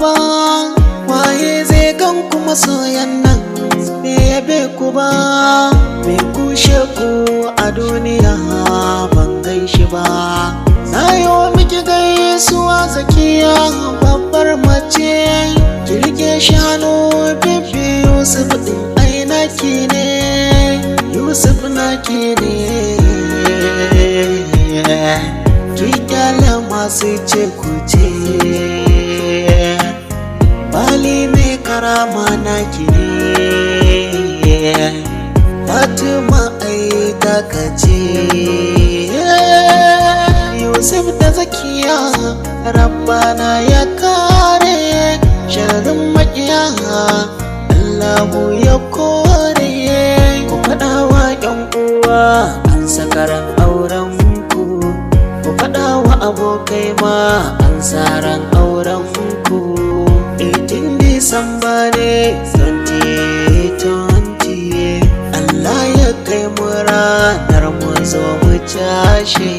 ba, waye zai gan kuma soyan nan bai yabe ku ba, bai kushe ku a duniya ban gaishe ba. Na yi wa miki gaisuwa zakiya babbar mace, kirge shanu bibi Yusuf ɗin aina ki ne, Yusuf na ki ne. Ki kyale masu ce ku ce, bali mai karama na ki ne, Fatima ai takace. Yusuf da zakiya Rabbana ya kare, sharrin maƙiya Allahu ya kore. Ku faɗa wa ƴan uwa an sakaran auren ku, ku faɗa wa abokai ma an saran auren ku. 18 Disamba ne 2020, Allah ya kai mu ranar mu zo mu cashe.